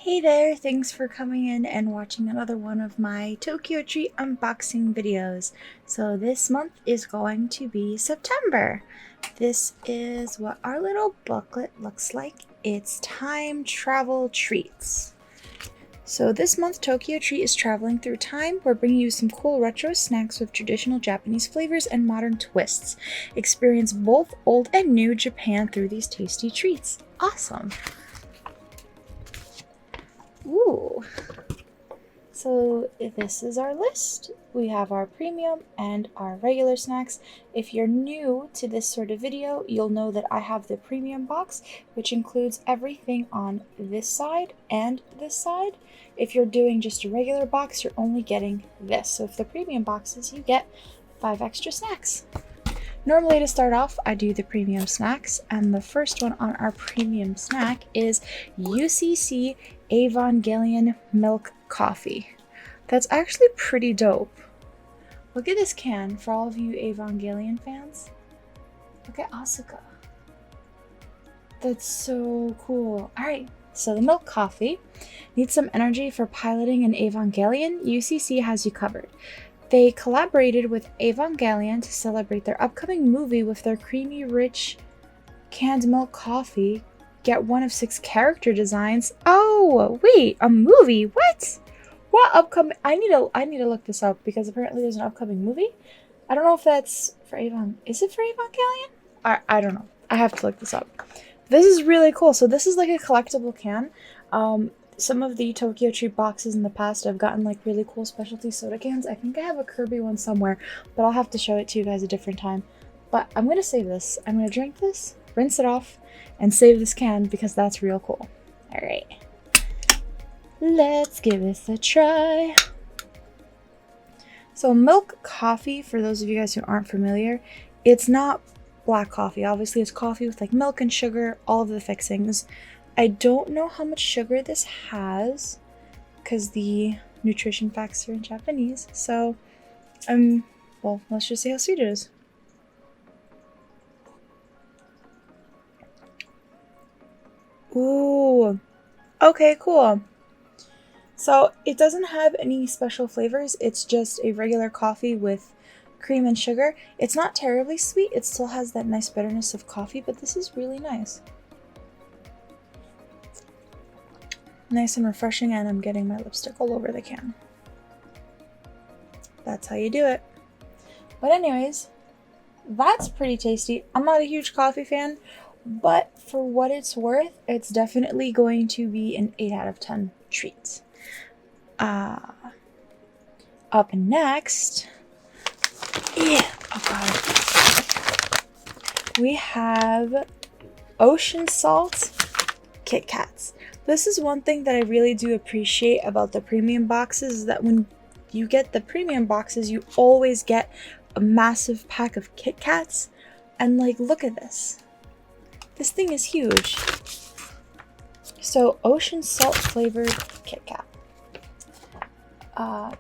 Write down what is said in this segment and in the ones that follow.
Hey there, thanks for coming in and watching another one of my Tokyo Treat unboxing videos. So this month is going to be September. This is what our little booklet looks like. It's time travel treats. So this month Tokyo Treat is traveling through time. We're bringing you some cool retro snacks with traditional Japanese flavors and modern twists. Experience both old and new Japan through these tasty treats. Awesome! Ooh. So this is our list. We have our premium and our regular snacks. If you're new to this sort of video, you'll know that I have the premium box, which includes everything on this side and this side. If you're doing just a regular box, you're only getting this. So if the premium boxes, you get 5 extra snacks. Normally to start off, I do the premium snacks, and the first one on our premium snack is UCC Evangelion Milk Coffee. That's actually pretty dope. Look at this can for all of you Evangelion fans. Look at Asuka. That's so cool. Alright, so the milk coffee. Need some energy for piloting an Evangelion? UCC has you covered. They collaborated with Evangelion to celebrate their upcoming movie with their creamy, rich canned milk coffee. Get one of 6 character designs. Oh, wait, a movie? What? What upcoming? I need to look this up because apparently there's an upcoming movie. I don't know if that's for Is it for Evangelion? I don't know. I have to look this up. This is really cool. So this is like a collectible can. Some of the Tokyo Treat boxes in the past I've gotten like really cool specialty soda cans. I think I have a Kirby one somewhere, but I'll have to show it to you guys a different time. But I'm gonna save this. I'm gonna drink this, rinse it off, and save this can because that's real cool. Alright. Let's give this a try. So milk coffee, for those of you guys who aren't familiar, it's not black coffee. Obviously it's coffee with like milk and sugar, all of the fixings. I don't know how much sugar this has because the nutrition facts are in Japanese. So, well, let's just see how sweet it is. Ooh, okay, cool. So it doesn't have any special flavors. It's just a regular coffee with cream and sugar. It's not terribly sweet. It still has that nice bitterness of coffee, but this is really nice. Nice and refreshing, and I'm getting my lipstick all over the can. That's how you do it. But anyways, that's pretty tasty. I'm not a huge coffee fan, but for what it's worth, it's definitely going to be an 8 out of 10 treat. Up next, we have ocean salt Kitkats. This is one thing that I really do appreciate about the premium boxes, is that when you get the premium boxes, you always get a massive pack of Kitkats. And like, look at this. This thing is huge. So, ocean salt flavored Kitkat.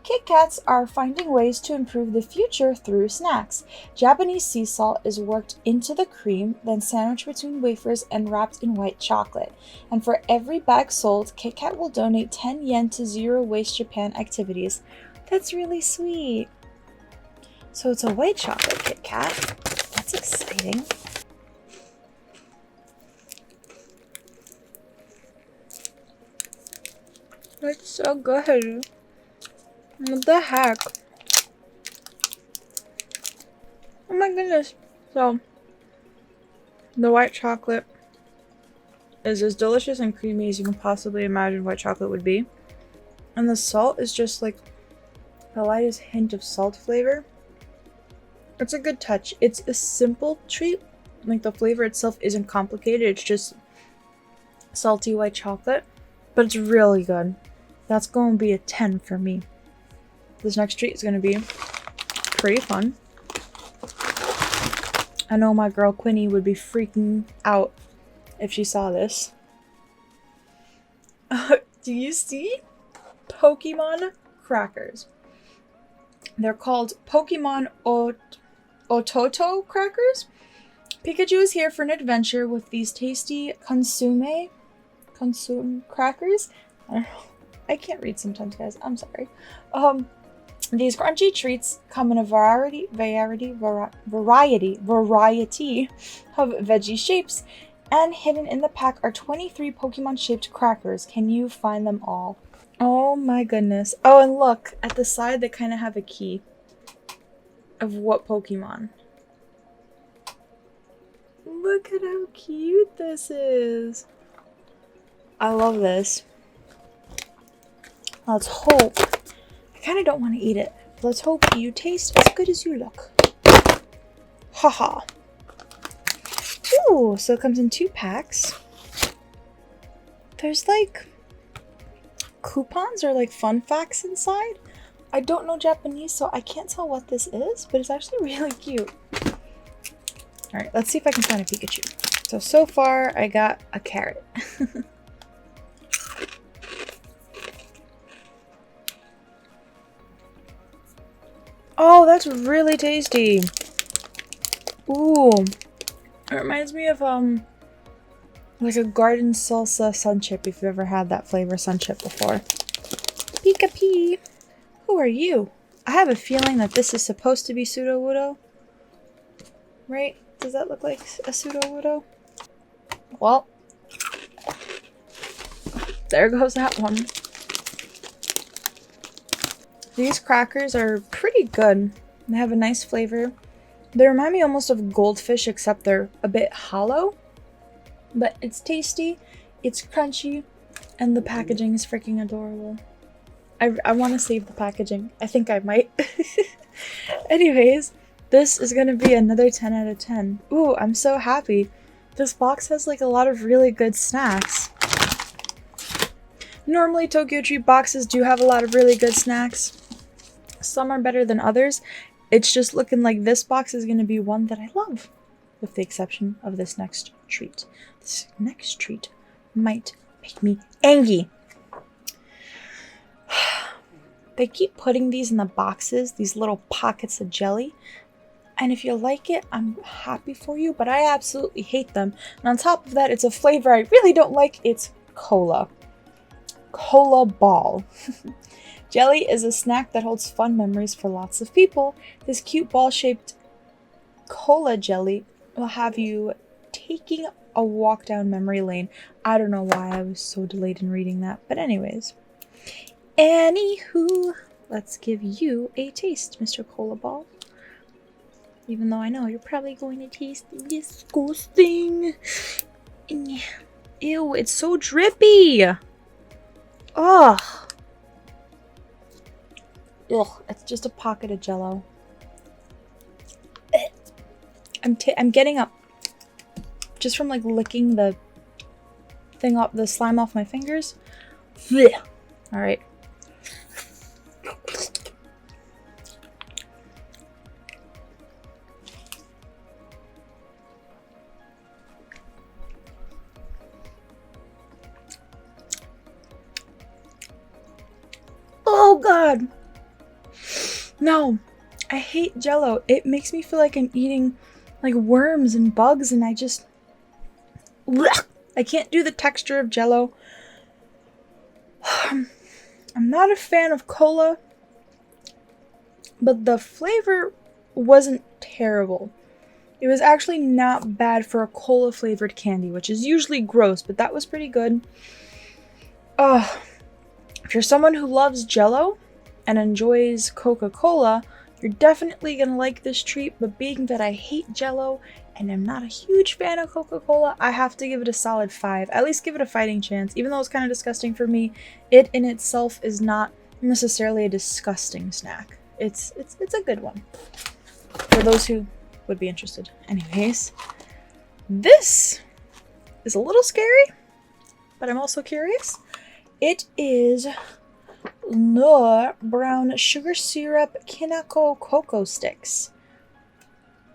Kitkats are finding ways to improve the future through snacks. Japanese sea salt is worked into the cream, then sandwiched between wafers and wrapped in white chocolate. And for every bag sold, Kitkat will donate 10 yen to Zero Waste Japan activities. That's really sweet. So it's a white chocolate Kitkat. That's exciting. That's so good. What the heck? Oh my goodness. So, the white chocolate is as delicious and creamy as you can possibly imagine white chocolate would be. And the salt is just like the lightest hint of salt flavor. It's a good touch. It's a simple treat. Like, the flavor itself isn't complicated. It's just salty white chocolate. But it's really good. That's going to be a 10 for me. This next treat is going to be pretty fun. I know my girl Quinny would be freaking out if she saw this. Do you see? Pokemon Crackers. They're called Pokemon Ototo Crackers. Pikachu is here for an adventure with these tasty consume crackers. I don't know. I can't read sometimes, guys. I'm sorry. These crunchy treats come in a variety of veggie shapes, and hidden in the pack are 23 Pokemon-shaped crackers. Can you find them all? Oh my goodness. Oh, and look, at the side they kind of have a key of what Pokemon. Look at how cute this is. I love this. Let's hope. I kind of don't want to eat it. Let's hope you taste as good as you look. Haha. Ooh, so it comes in 2 packs. There's like coupons or like fun facts inside. I don't know Japanese, so I can't tell what this is, but it's actually really cute. Alright, let's see if I can find a Pikachu. So far I got a carrot. Oh, that's really tasty. Ooh. It reminds me of like a garden salsa sun chip, if you've ever had that flavor sun chip before. Pika-pee. Who are you? I have a feeling that this is supposed to be Sudowoodo. Right? Does that look like a Sudowoodo? Well, there goes that one. These crackers are pretty good. They have a nice flavor. They remind me almost of goldfish, except they're a bit hollow. But it's tasty, it's crunchy, and the packaging is freaking adorable. I want to save the packaging. I think I might. Anyways, this is going to be another 10 out of 10. Ooh, I'm so happy. This box has like a lot of really good snacks. Normally Tokyo Treat boxes do have a lot of really good snacks. Some are better than others. It's just looking like this box is going to be one that I love. With the exception of this next treat. This next treat might make me angry. They keep putting these in the boxes, these little pockets of jelly. And if you like it, I'm happy for you, but I absolutely hate them. And on top of that, it's a flavor I really don't like. It's cola. Cola ball. Jelly is a snack that holds fun memories for lots of people. This cute ball-shaped cola jelly will have you taking a walk down memory lane. I don't know why I was so delayed in reading that, but anyways. Anywho, let's give you a taste, Mr. Cola Ball. Even though I know you're probably going to taste disgusting. Ew, it's so drippy. Ugh. Ugh, it's just a pocket of Jello. I'm getting up just from like licking the thing off, the slime off my fingers. All right. Oh God. No, I hate Jello. It makes me feel like I'm eating like worms and bugs, and I just... I can't do the texture of Jello. I'm not a fan of cola, but the flavor wasn't terrible. It was actually not bad for a cola flavored candy, which is usually gross, but that was pretty good. If you're someone who loves Jello and enjoys Coca-Cola, you're definitely gonna like this treat, but being that I hate Jello and I'm not a huge fan of Coca-Cola, I have to give it a solid 5. At least give it a fighting chance. Even though it's kind of disgusting for me, it in itself is not necessarily a disgusting snack. It's a good one. For those who would be interested. Anyways, this is a little scary, but I'm also curious. It is the brown sugar syrup Kinako cocoa sticks.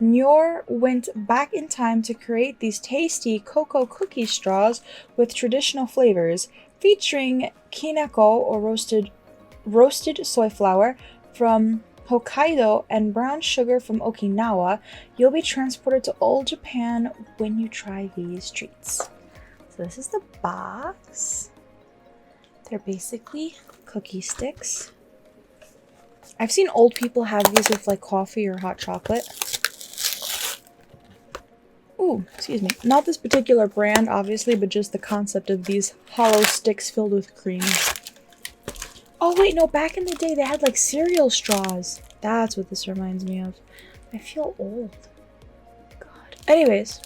Nyor went back in time to create these tasty cocoa cookie straws with traditional flavors, featuring Kinako or roasted soy flour from Hokkaido and brown sugar from Okinawa. You'll be transported to old Japan when you try these treats. So this is the box. They're basically cookie sticks. I've seen old people have these with like coffee or hot chocolate. Ooh, excuse me. Not this particular brand, obviously, but just the concept of these hollow sticks filled with cream. Oh wait, no, back in the day they had like cereal straws. That's what this reminds me of. I feel old. God. Anyways,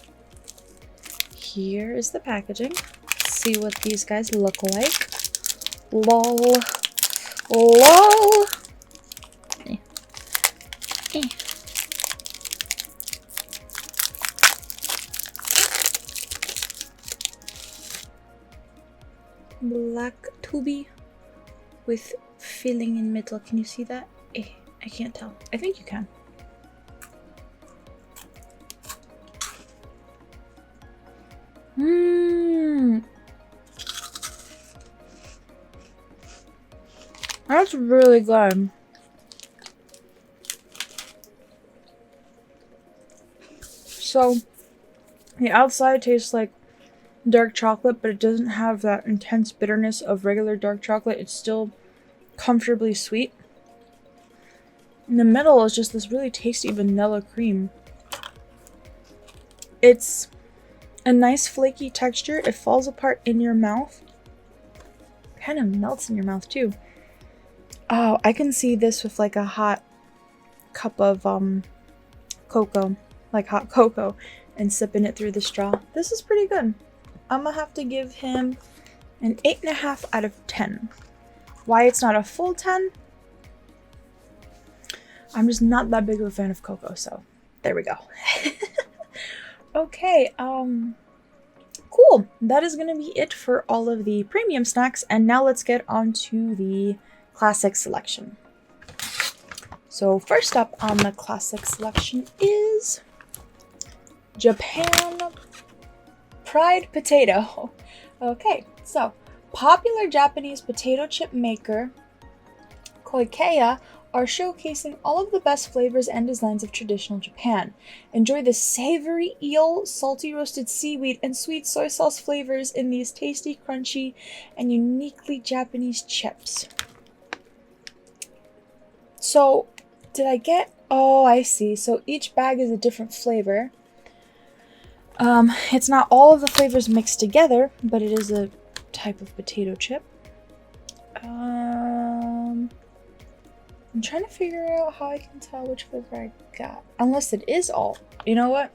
here is the packaging. Let's see what these guys look like. Lol. Lol. Black tubby with filling in middle. Can you see that? I can't tell. I think you can. That's really good. So, the outside tastes like dark chocolate, but it doesn't have that intense bitterness of regular dark chocolate. It's still comfortably sweet. In the middle is just this really tasty vanilla cream. It's a nice flaky texture. It falls apart in your mouth. Kind of melts in your mouth too. Oh, I can see this with like a hot cup of cocoa, like hot cocoa, and sipping it through the straw. This is pretty good. I'm gonna have to give him an 8.5 out of 10. Why it's not a full 10? I'm just not that big of a fan of cocoa, so there we go. Okay, cool. That is gonna be it for all of the premium snacks, and now let's get on to the classic selection. So first up on the classic selection is Japan Fried Potato. Okay, so popular Japanese potato chip maker Kitkat are showcasing all of the best flavors and designs of traditional Japan. Enjoy the savory eel, salty roasted seaweed, and sweet soy sauce flavors in these tasty, crunchy, and uniquely Japanese chips. So, did I get... Oh, I see. So each bag is a different flavor. It's not all of the flavors mixed together, but it is a type of potato chip. I'm trying to figure out how I can tell which flavor I got. Unless it is all. You know what?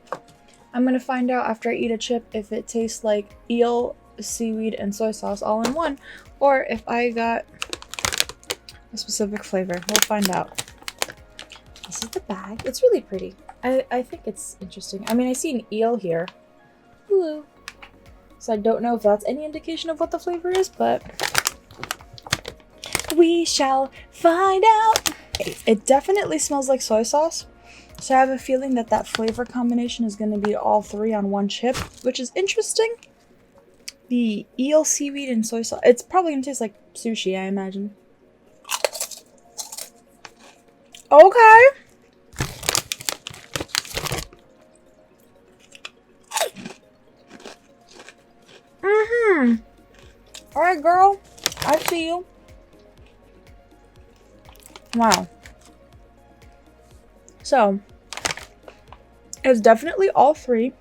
I'm gonna find out after I eat a chip if it tastes like eel, seaweed, and soy sauce all in one, or if I got a specific flavor. We'll find out. This is the bag. It's really pretty. I think it's interesting. I mean, I see an eel here. Ooh. So I don't know if that's any indication of what the flavor is, but we shall find out. It definitely smells like soy sauce. So I have a feeling that that flavor combination is going to be all three on one chip, which is interesting. The eel, seaweed, and soy sauce. It's probably going to taste like sushi, I imagine. Okay. Alright, girl. I see you. Wow. So, it's definitely all three.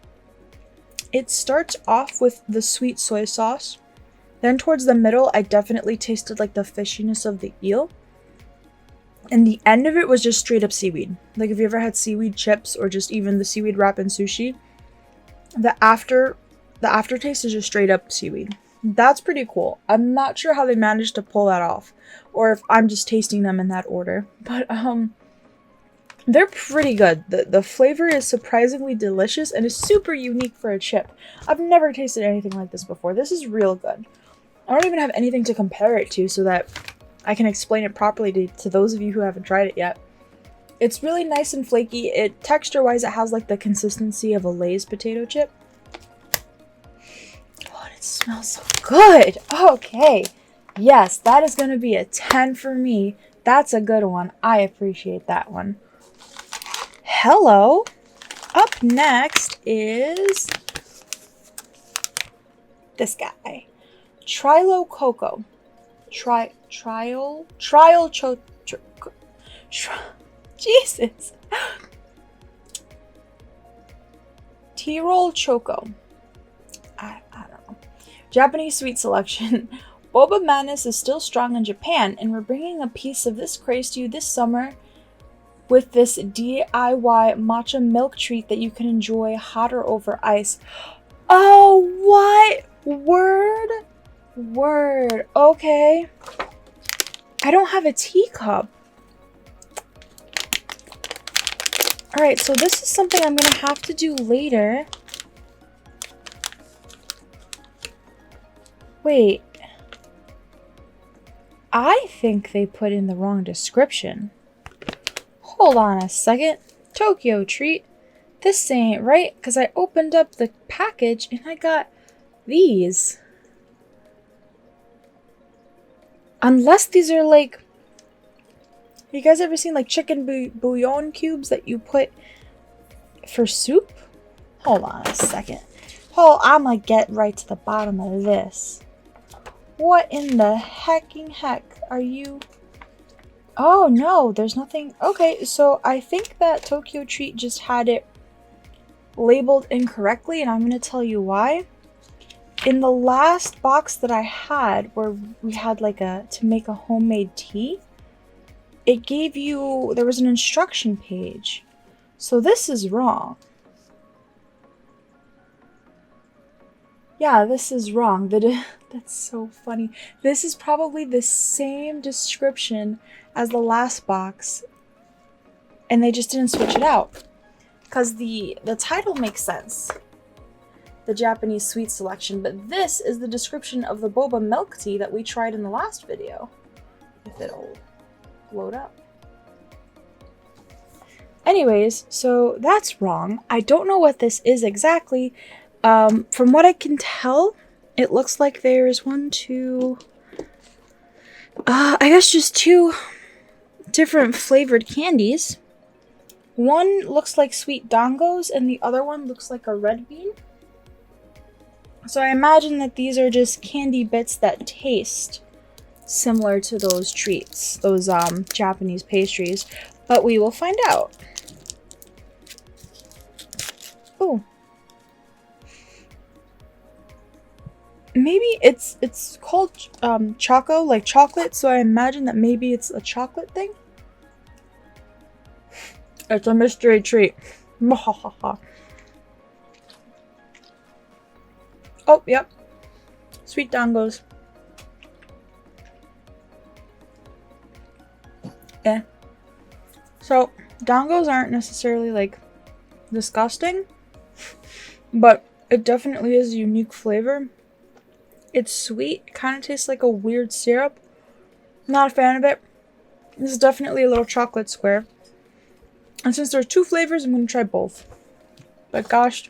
It starts off with the sweet soy sauce. Then towards the middle, I definitely tasted like the fishiness of the eel. And the end of it was just straight up seaweed. Like if you ever had seaweed chips or just even the seaweed wrap in sushi, the aftertaste is just straight up seaweed. That's pretty cool. I'm not sure how they managed to pull that off, or if I'm just tasting them in that order. But they're pretty good. The flavor is surprisingly delicious and is super unique for a chip. I've never tasted anything like this before. This is real good. I don't even have anything to compare it to so that I can explain it properly to those of you who haven't tried it yet. It's really nice and flaky. Texture-wise, it has like the consistency of a Lay's potato chip. Oh, and it smells so good. Okay. Yes, that is going to be a 10 for me. That's a good one. I appreciate that one. Hello. Up next is this guy. Trilo Cocoa. Jesus. Tea-roll choco. I don't know. Japanese sweet selection. Boba madness is still strong in Japan, and we're bringing a piece of this craze to you this summer with this DIY matcha milk treat that you can enjoy hot or over ice. Oh, what? Word. Okay. I don't have a teacup. Alright, so this is something I'm gonna have to do later. Wait. I think they put in the wrong description. Hold on a second. Tokyo treat. This ain't right, because I opened up the package and I got these. Unless these are like... You guys ever seen like chicken bouillon cubes that you put for soup? Hold on a second. I'm gonna get right to the bottom of this. What in the hecking heck are you... Oh no, there's nothing... Okay, so I think that Tokyo Treat just had it labeled incorrectly, and I'm gonna tell you why. In the last box that I had, where we had like to make a homemade tea, it gave you... There was an instruction page. So this is wrong. Yeah, this is wrong. That's so funny. This is probably the same description as the last box, and they just didn't switch it out. Because the title makes sense. The Japanese sweet selection, but this is the description of the boba milk tea that we tried in the last video. If it'll load up. Anyways, so that's wrong. I don't know what this is exactly. From what I can tell, it looks like there's one, two... I guess just two different flavored candies. One looks like sweet dangos, and the other one looks like a red bean. So I imagine that these are just candy bits that taste similar to those treats, those Japanese pastries, but we will find out. Oh. Maybe it's called choco, like chocolate, so I imagine that maybe it's a chocolate thing. It's a mystery treat. Oh, yep. Sweet dangos. Yeah. So, dangos aren't necessarily, like, disgusting, but it definitely is a unique flavor. It's sweet. It kind of tastes like a weird syrup. Not a fan of it. This is definitely a little chocolate square. And since there's two flavors, I'm going to try both. But gosh,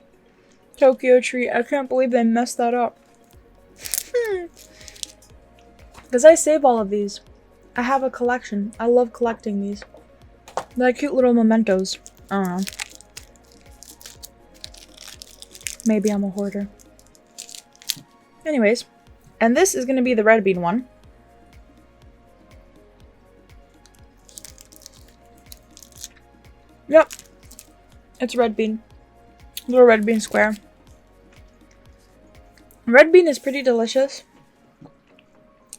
Tokyo Treat, I can't believe they messed that up. Because I save all of these. I have a collection. I love collecting these. They're like cute little mementos. I don't know. Maybe I'm a hoarder. Anyways, and this is going to be the red bean one. Yep. It's red bean. Little red bean square. Red bean is pretty delicious.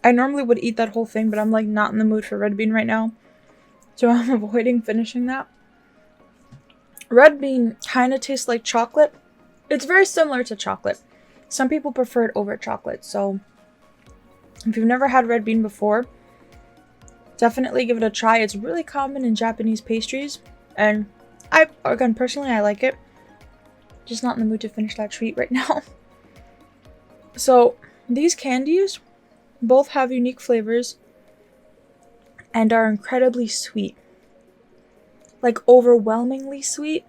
I normally would eat that whole thing, but I'm like not in the mood for red bean right now. So I'm avoiding finishing that. Red bean kind of tastes like chocolate. It's very similar to chocolate. Some people prefer it over chocolate, so if you've never had red bean before, definitely give it a try. It's really common in Japanese pastries, and again, personally, I like it. Just not in the mood to finish that treat right now. So, these candies both have unique flavors and are incredibly sweet. Like, overwhelmingly sweet.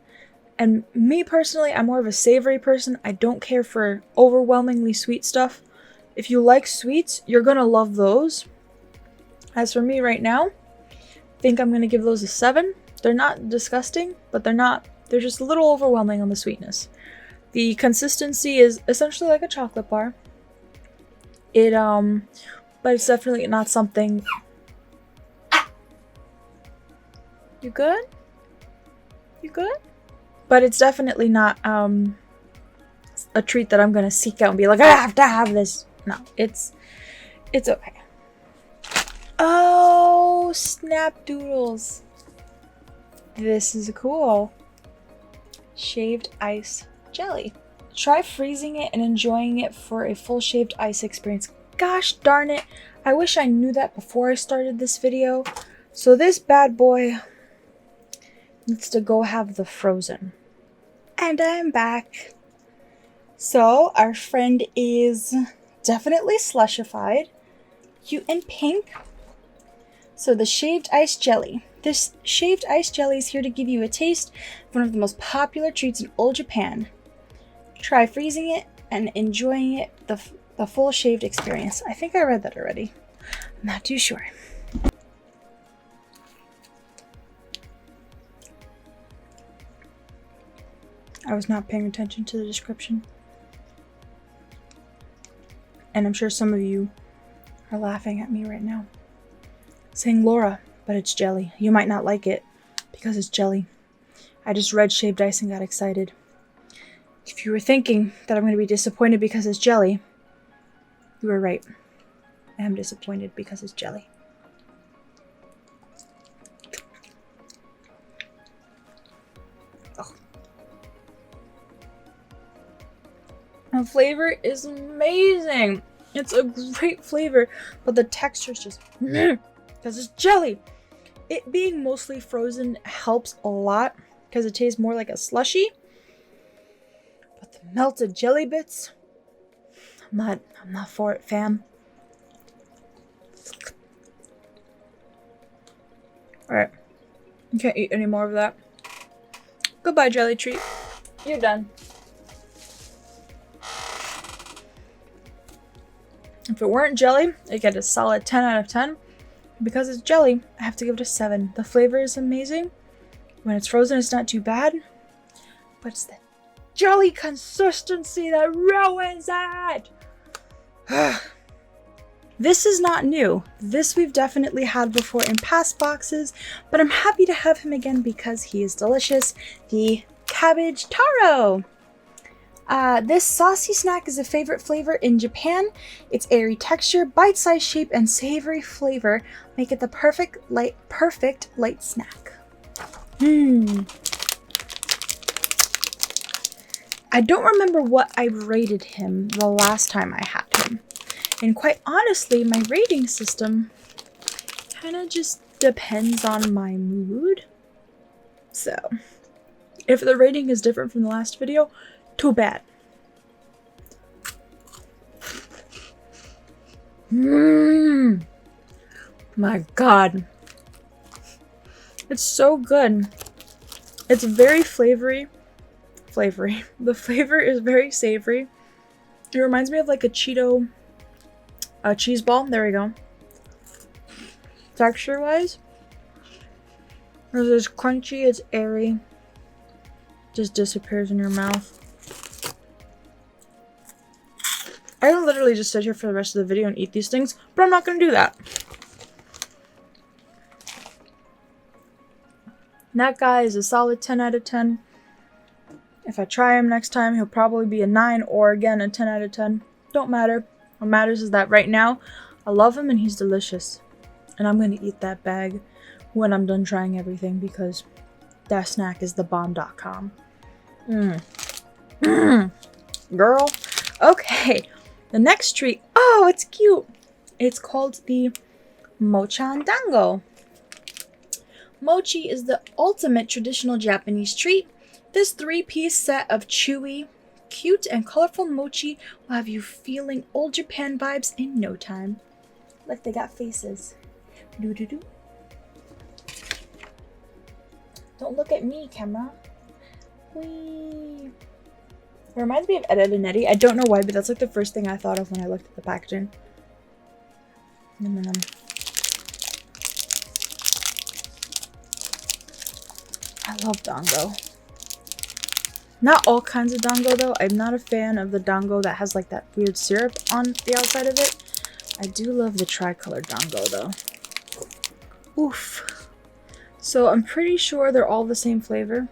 And me personally, I'm more of a savory person. I don't care for overwhelmingly sweet stuff. If you like sweets, you're gonna love those. As for me right now, I think I'm gonna give those a 7. They're not disgusting, but they're just a little overwhelming on the sweetness. The consistency is essentially like a chocolate bar. It but it's definitely not something. You good? You good? But it's definitely not a treat that I'm gonna seek out and be like, I have to have this. No, it's okay. Oh, snap Doodles. This is cool. Shaved ice jelly. Try freezing it and enjoying it for a full shaved ice experience. Gosh darn it. I wish I knew that before I started this video. So this bad boy needs to go have the frozen. And I'm back. So our friend is definitely slushified. Cute and pink. So the shaved ice jelly. This shaved ice jelly is here to give you a taste of one of the most popular treats in old Japan. Try freezing it and enjoying it the full shaved experience. I think I read that already. I'm not too sure. I was not paying attention to the description. And I'm sure some of you are laughing at me right now. Saying, Laura, but it's jelly. You might not like it because it's jelly. I just read shaved ice and got excited. If you were thinking that I'm going to be disappointed because it's jelly, you were right. I am disappointed because it's jelly. Oh. The flavor is amazing. It's a great flavor, but the texture is just because it's jelly. It being mostly frozen helps a lot because it tastes more like a slushie. But the melted jelly bits, I'm not for it, fam. Alright. You can't eat any more of that. Goodbye, jelly treat. You're done. If it weren't jelly, I'd get a solid 10 out of 10. Because it's jelly, I have to give it a 7. The flavor is amazing. When it's frozen, it's not too bad. But it's the jelly consistency that ruins it! This is not new. This we've definitely had before in past boxes, but I'm happy to have him again because he is delicious. The Cabbage Taro! This saucy snack is a favorite flavor in Japan. Its airy texture, bite-sized shape, and savory flavor make it the perfect light snack. I don't remember what I rated him the last time I had him. And quite honestly, my rating system kind of just depends on my mood. So, if the rating is different from the last video, too bad. My god. It's so good. It's very flavory. The flavor is very savory. It reminds me of like a Cheeto cheese ball. There we go. Texture wise, it's crunchy, it's airy. Just disappears in your mouth. I can literally just sit here for the rest of the video and eat these things, but I'm not going to do that. That guy is a solid 10 out of 10. If I try him next time, he'll probably be a 9 or again a 10 out of 10. Don't matter. What matters is that right now, I love him and he's delicious. And I'm going to eat that bag when I'm done trying everything because that snack is thebomb.com. Girl. Okay. The next treat. Oh, it's cute. It's called the Mocha and Dango. Mochi is the ultimate traditional Japanese treat. This 3-piece set of chewy, cute, and colorful mochi will have you feeling old Japan vibes in no time. Look, they got faces. Doo-doo-doo. Don't look at me, camera. Whee! It reminds me of Ed, Edd n Eddy. I don't know why, but that's like the first thing I thought of when I looked at the packaging. I love Dango. Not all kinds of Dango though. I'm not a fan of the Dango that has like that weird syrup on the outside of it. I do love the tricolored Dango though. Oof. So I'm pretty sure they're all the same flavor.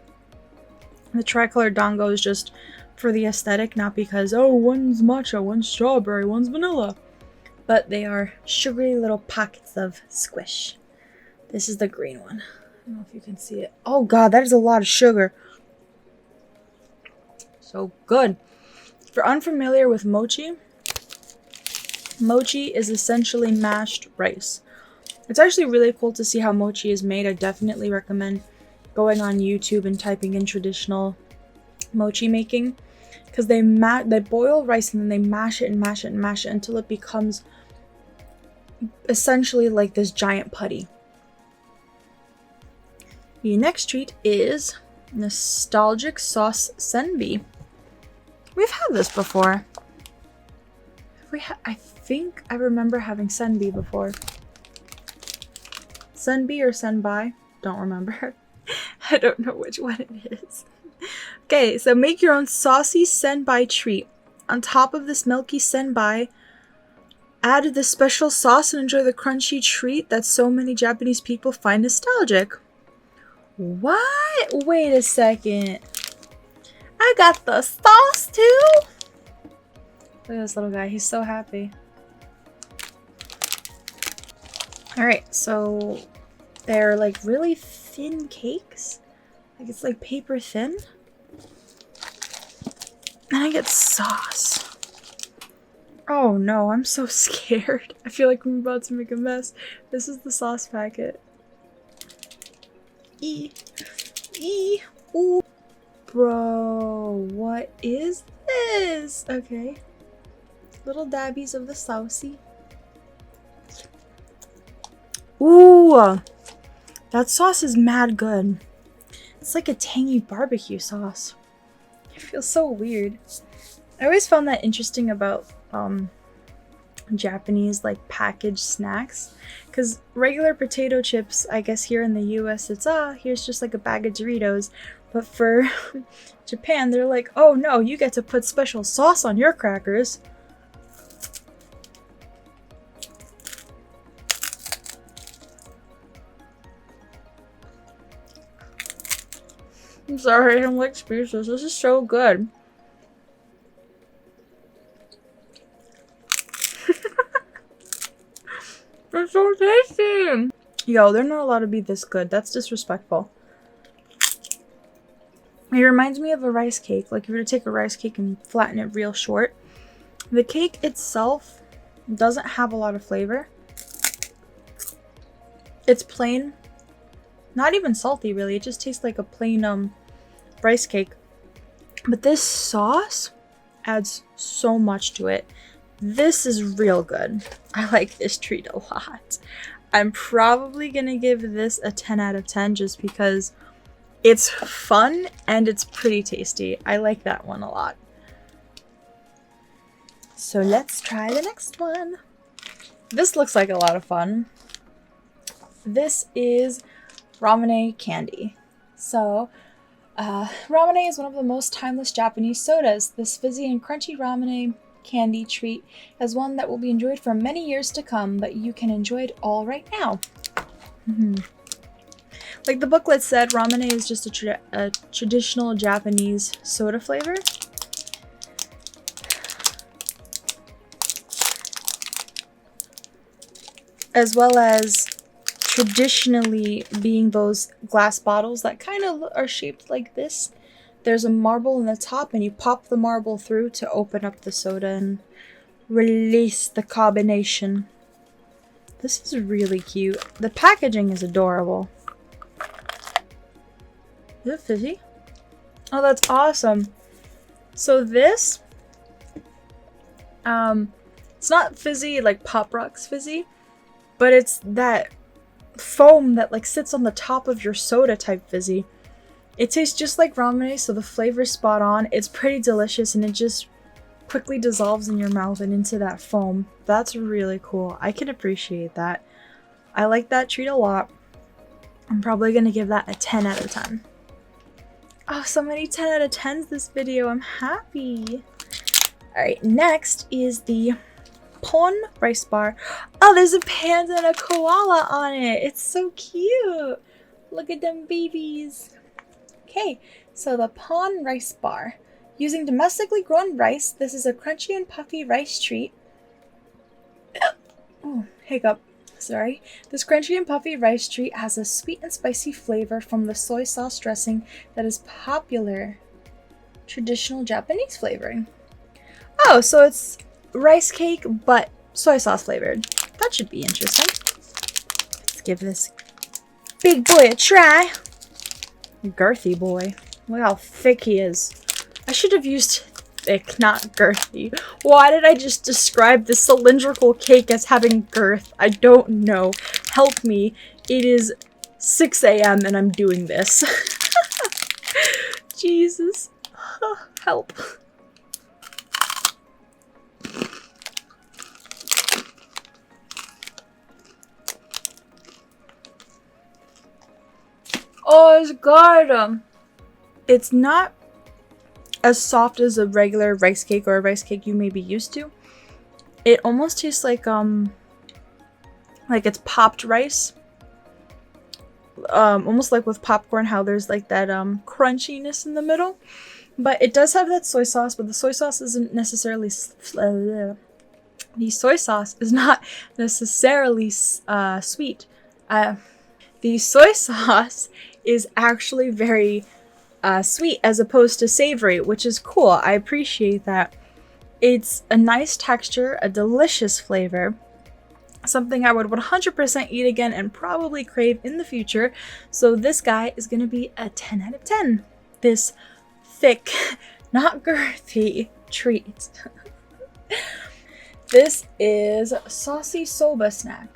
The tricolored Dango is just for the aesthetic, not because, oh, one's matcha, one's strawberry, one's vanilla. But they are sugary little pockets of squish. This is the green one. I don't know if you can see it. Oh god, that is a lot of sugar. So good. If you're unfamiliar with mochi, mochi is essentially mashed rice. It's actually really cool to see how mochi is made. I definitely recommend going on YouTube and typing in traditional mochi making, because they boil rice and then they mash it and mash it and mash it until it becomes essentially like this giant putty. The next treat is nostalgic sauce senbi. We've had this before. I think I remember having senbi before. Senbi or senbai? Don't remember. I don't know which one it is. Okay, so make your own saucy senbai treat. On top of this milky senbai, add the special sauce and enjoy the crunchy treat that so many Japanese people find nostalgic. What? Wait a second. I got the sauce too? Look at this little guy. He's so happy. Alright, so they're like really thin cakes. Like it's like paper thin. And I get sauce. Oh no, I'm so scared. I feel like I'm about to make a mess. This is the sauce packet. Ooh. Bro, what is this? Okay. Little dabbies of the saucy. Ooh, that sauce is mad good. It's like a tangy barbecue sauce. It feels so weird. I always found that interesting about Japanese like packaged snacks, because regular potato chips, I guess here in the US it's here's just like a bag of Doritos, but for Japan they're like, oh no, you get to put special sauce on your crackers. I'm sorry, I'm like speechless. This is so good. It's so tasty! Yo, they're not allowed to be this good. That's disrespectful. It reminds me of a rice cake. Like if you were to take a rice cake and flatten it real short. The cake itself doesn't have a lot of flavor. It's plain. Not even salty really. It just tastes like a plain rice cake. But this sauce adds so much to it. This is real good. I like this treat a lot. I'm probably gonna give this a 10 out of 10 just because it's fun and it's pretty tasty. I like that one a lot. So let's try the next one. This looks like a lot of fun. This is ramen candy. So, ramen is one of the most timeless Japanese sodas. This fizzy and crunchy ramen candy treat is one that will be enjoyed for many years to come, but you can enjoy it all right now. Like the booklet said, ramen is just a traditional Japanese soda flavor. As well as traditionally being those glass bottles that kind of are shaped like this. There's a marble in the top and you pop the marble through to open up the soda and release the carbonation. This is really cute. The packaging is adorable. Is it fizzy? Oh, that's awesome. So this, it's not fizzy like Pop Rocks fizzy, but it's that foam that like sits on the top of your soda type fizzy. It tastes just like ramen, so the flavor's spot on. It's pretty delicious and it just quickly dissolves in your mouth and into that foam. That's really cool. I can appreciate that. I like that treat a lot. I'm probably gonna give that a 10 out of 10. Oh, so many 10 out of 10s this video. I'm happy. Alright, next is the Pon rice bar. Oh, there's a panda and a koala on it. It's so cute. Look at them babies. Okay, so the Pon rice bar. Using domestically grown rice, this is a crunchy and puffy rice treat. Oh, hiccup. Sorry. This crunchy and puffy rice treat has a sweet and spicy flavor from the soy sauce dressing that is popular traditional Japanese flavoring. Oh, so it's rice cake but soy sauce flavored. That should be interesting. Let's give this big boy a try. Girthy boy. Look how thick he is. I should have used thick, not girthy. Why did I just describe this cylindrical cake as having girth? I don't know. Help me. It is 6 a.m. and I'm doing this. Jesus. Help. Oh, it's good. It's not as soft as a regular rice cake or a rice cake you may be used to. It almost tastes like it's popped rice. Almost like with popcorn, how there's like that crunchiness in the middle. But it does have that soy sauce, but the soy sauce isn't necessarily the soy sauce is not necessarily sweet. The soy sauce is actually very sweet as opposed to savory, which is cool. I appreciate that. It's a nice texture, a delicious flavor, something I would 100% eat again and probably crave in the future. So this guy is going to be a 10 out of 10. This thick, not girthy treat. This is saucy soba snack.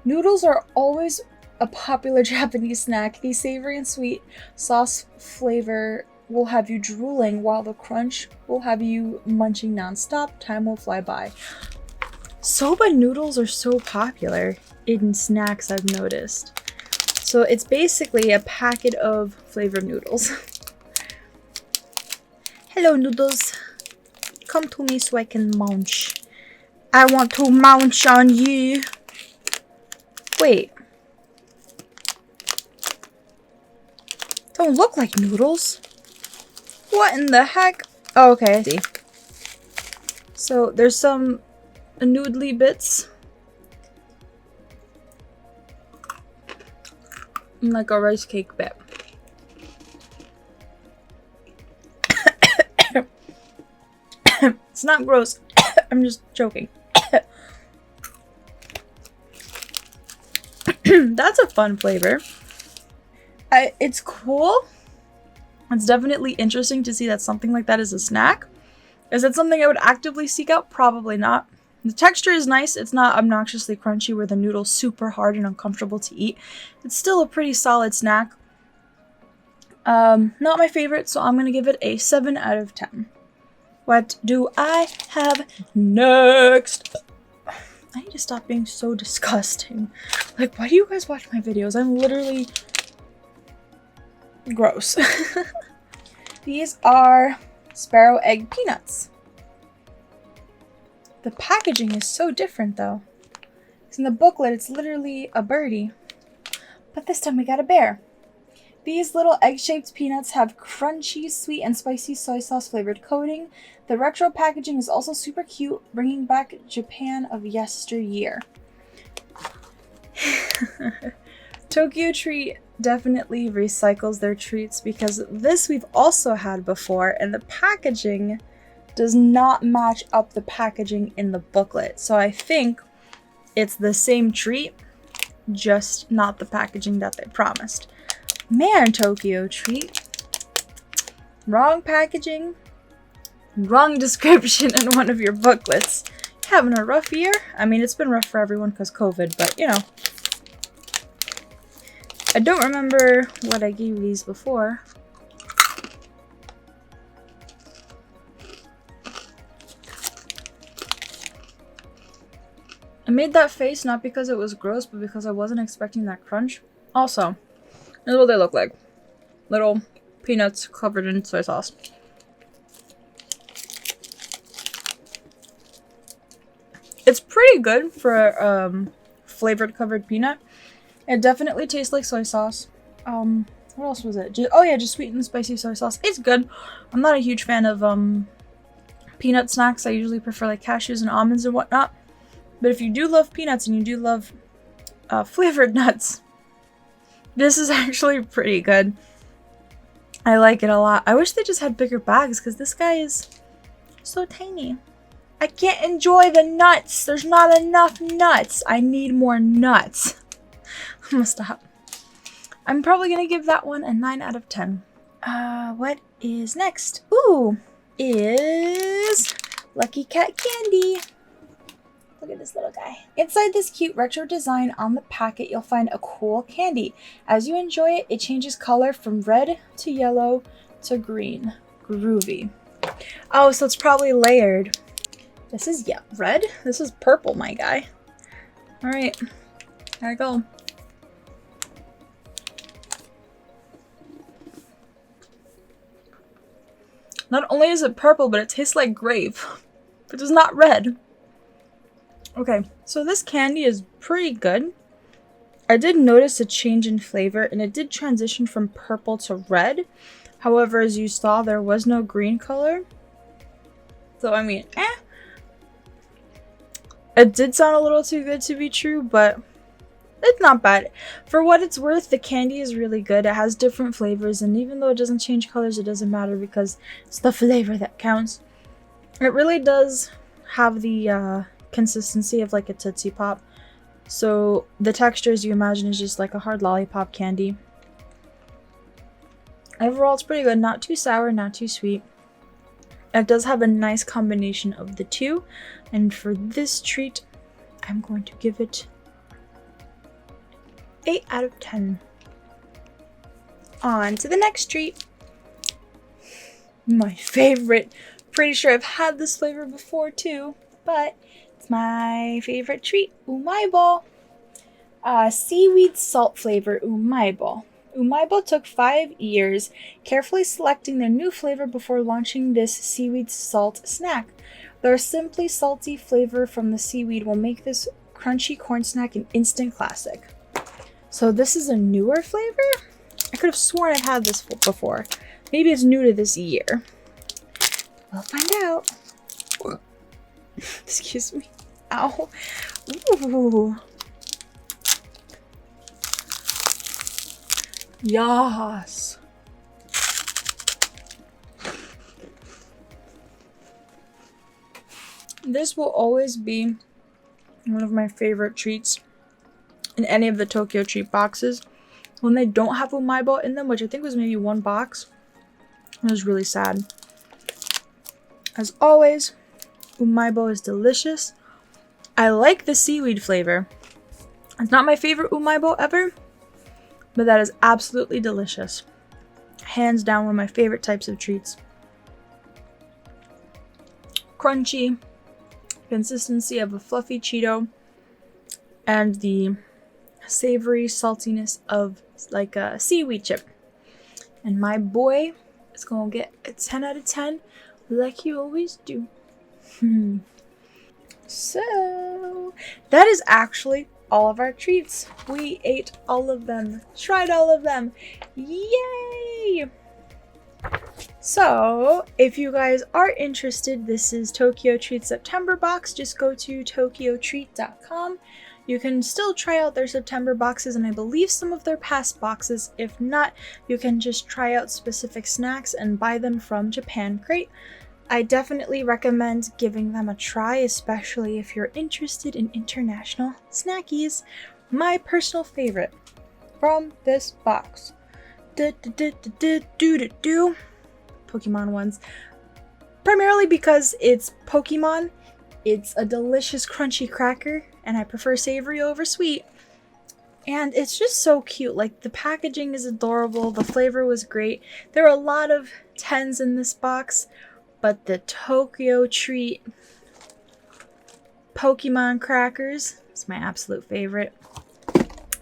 Noodles are always a popular Japanese snack. The savory and sweet sauce flavor will have you drooling, while the crunch will have you munching nonstop. Time will fly by. Soba noodles are so popular in snacks, I've noticed. So it's basically a packet of flavored noodles. Hello, noodles. Come to me so I can munch. I want to munch on you. Wait. Don't look like noodles. What in the heck? Oh, okay, I see. So there's some noodly bits. And like a rice cake bit. It's not gross. I'm just joking. That's a fun flavor. It's cool. It's definitely interesting to see that something like that is a snack. Is it something I would actively seek out? Probably not. The texture is nice. It's not obnoxiously crunchy where the noodle's super hard and uncomfortable to eat. It's still a pretty solid snack. Not my favorite, so I'm going to give it a 7 out of 10. What do I have next? I need to stop being so disgusting. Like, why do you guys watch my videos? I'm literally gross. These are sparrow egg peanuts. The packaging is so different though. Because in the booklet it's literally a birdie. But this time we got a bear. These little egg-shaped peanuts have crunchy, sweet, and spicy soy sauce flavored coating. The retro packaging is also super cute, bringing back Japan of yesteryear. Tokyo Treat definitely recycles their treats because this we've also had before, and the packaging does not match up the packaging in the booklet. So I think it's the same treat, just not the packaging that they promised. Man, Tokyo Treat. Wrong packaging, wrong description in one of your booklets. Having a rough year? I mean, it's been rough for everyone because COVID, but you know. I don't remember what I gave these before. I made that face not because it was gross, but because I wasn't expecting that crunch. Also, this is what they look like. Little peanuts covered in soy sauce. pretty good for flavored covered peanut. It definitely tastes like soy sauce. What else was it? Oh yeah, just sweet and spicy soy sauce. It's good. I'm not a huge fan of peanut snacks. I usually prefer like cashews and almonds and whatnot. But if you do love peanuts and you do love flavored nuts, this is actually pretty good. I like it a lot. I wish they just had bigger bags because this guy is so tiny. I can't enjoy the nuts. There's not enough nuts. I need more nuts. I'm gonna stop. I'm probably gonna give that one a 9 out of 10. What is next? Ooh, is Lucky Cat candy. Look at this little guy. Inside this cute retro design on the packet, you'll find a cool candy. As you enjoy it, it changes color from red to yellow to green. Groovy. Oh, so it's probably layered. This is, yeah, red. This is purple, my guy. All right, here I go. Not only is it purple, but it tastes like grape. It is not red. Okay, so this candy is pretty good. I did notice a change in flavor, and it did transition from purple to red. However, as you saw, there was no green color. So, I mean, It did sound a little too good to be true, but it's not bad. For what it's worth, the candy is really good. It has different flavors, and even though it doesn't change colors, it doesn't matter because it's the flavor that counts. It really does have the consistency of like a Tootsie Pop. So the texture, as you imagine, is just like a hard lollipop candy. Overall, it's pretty good. Not too sour, not too sweet. It does have a nice combination of the two. And for this treat, I'm going to give it 8 out of 10. On to the next treat. My favorite. Pretty sure I've had this flavor before too, but it's my favorite treat, Umaibo. Seaweed salt flavor Umaibo. Umaibo took 5 years, carefully selecting their new flavor before launching this seaweed salt snack. Their simply salty flavor from the seaweed will make this crunchy corn snack an instant classic. So this is a newer flavor? I could have sworn I've had this before. Maybe it's new to this year. We'll find out. Excuse me. Ow. Ooh. Yas. This will always be one of my favorite treats in any of the Tokyo treat boxes. When they don't have Umaibo in them, which I think was maybe one box, it was really sad. As always, Umaibo is delicious. I like the seaweed flavor. It's not my favorite Umaibo ever, but that is absolutely delicious. Hands down, one of my favorite types of treats. Crunchy, consistency of a fluffy Cheeto, and the savory saltiness of like a seaweed chip. And my boy is gonna get a 10 out of 10 like you always do. So that is actually all of our treats. We ate all of them, tried all of them. Yay! So if you guys are interested, this is Tokyo Treat September box. Just go to tokyotreat.com. You can still try out their September boxes and I believe some of their past boxes. If not, you can just try out specific snacks and buy them from Japan Crate. I definitely recommend giving them a try, especially if you're interested in international snackies. My personal favorite from this box. Pokemon ones. Primarily because it's Pokemon. It's a delicious crunchy cracker, and I prefer savory over sweet. And it's just so cute. Like, the packaging is adorable, the flavor was great. There are a lot of 10s in this box, but the Tokyo Treat Pokemon crackers is my absolute favorite.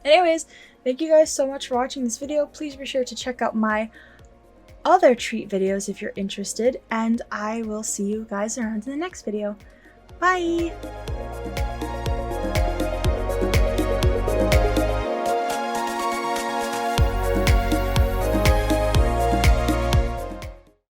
Anyways, thank you guys so much for watching this video. Please be sure to check out my other treat videos if you're interested, and I will see you guys around in the next video. Bye!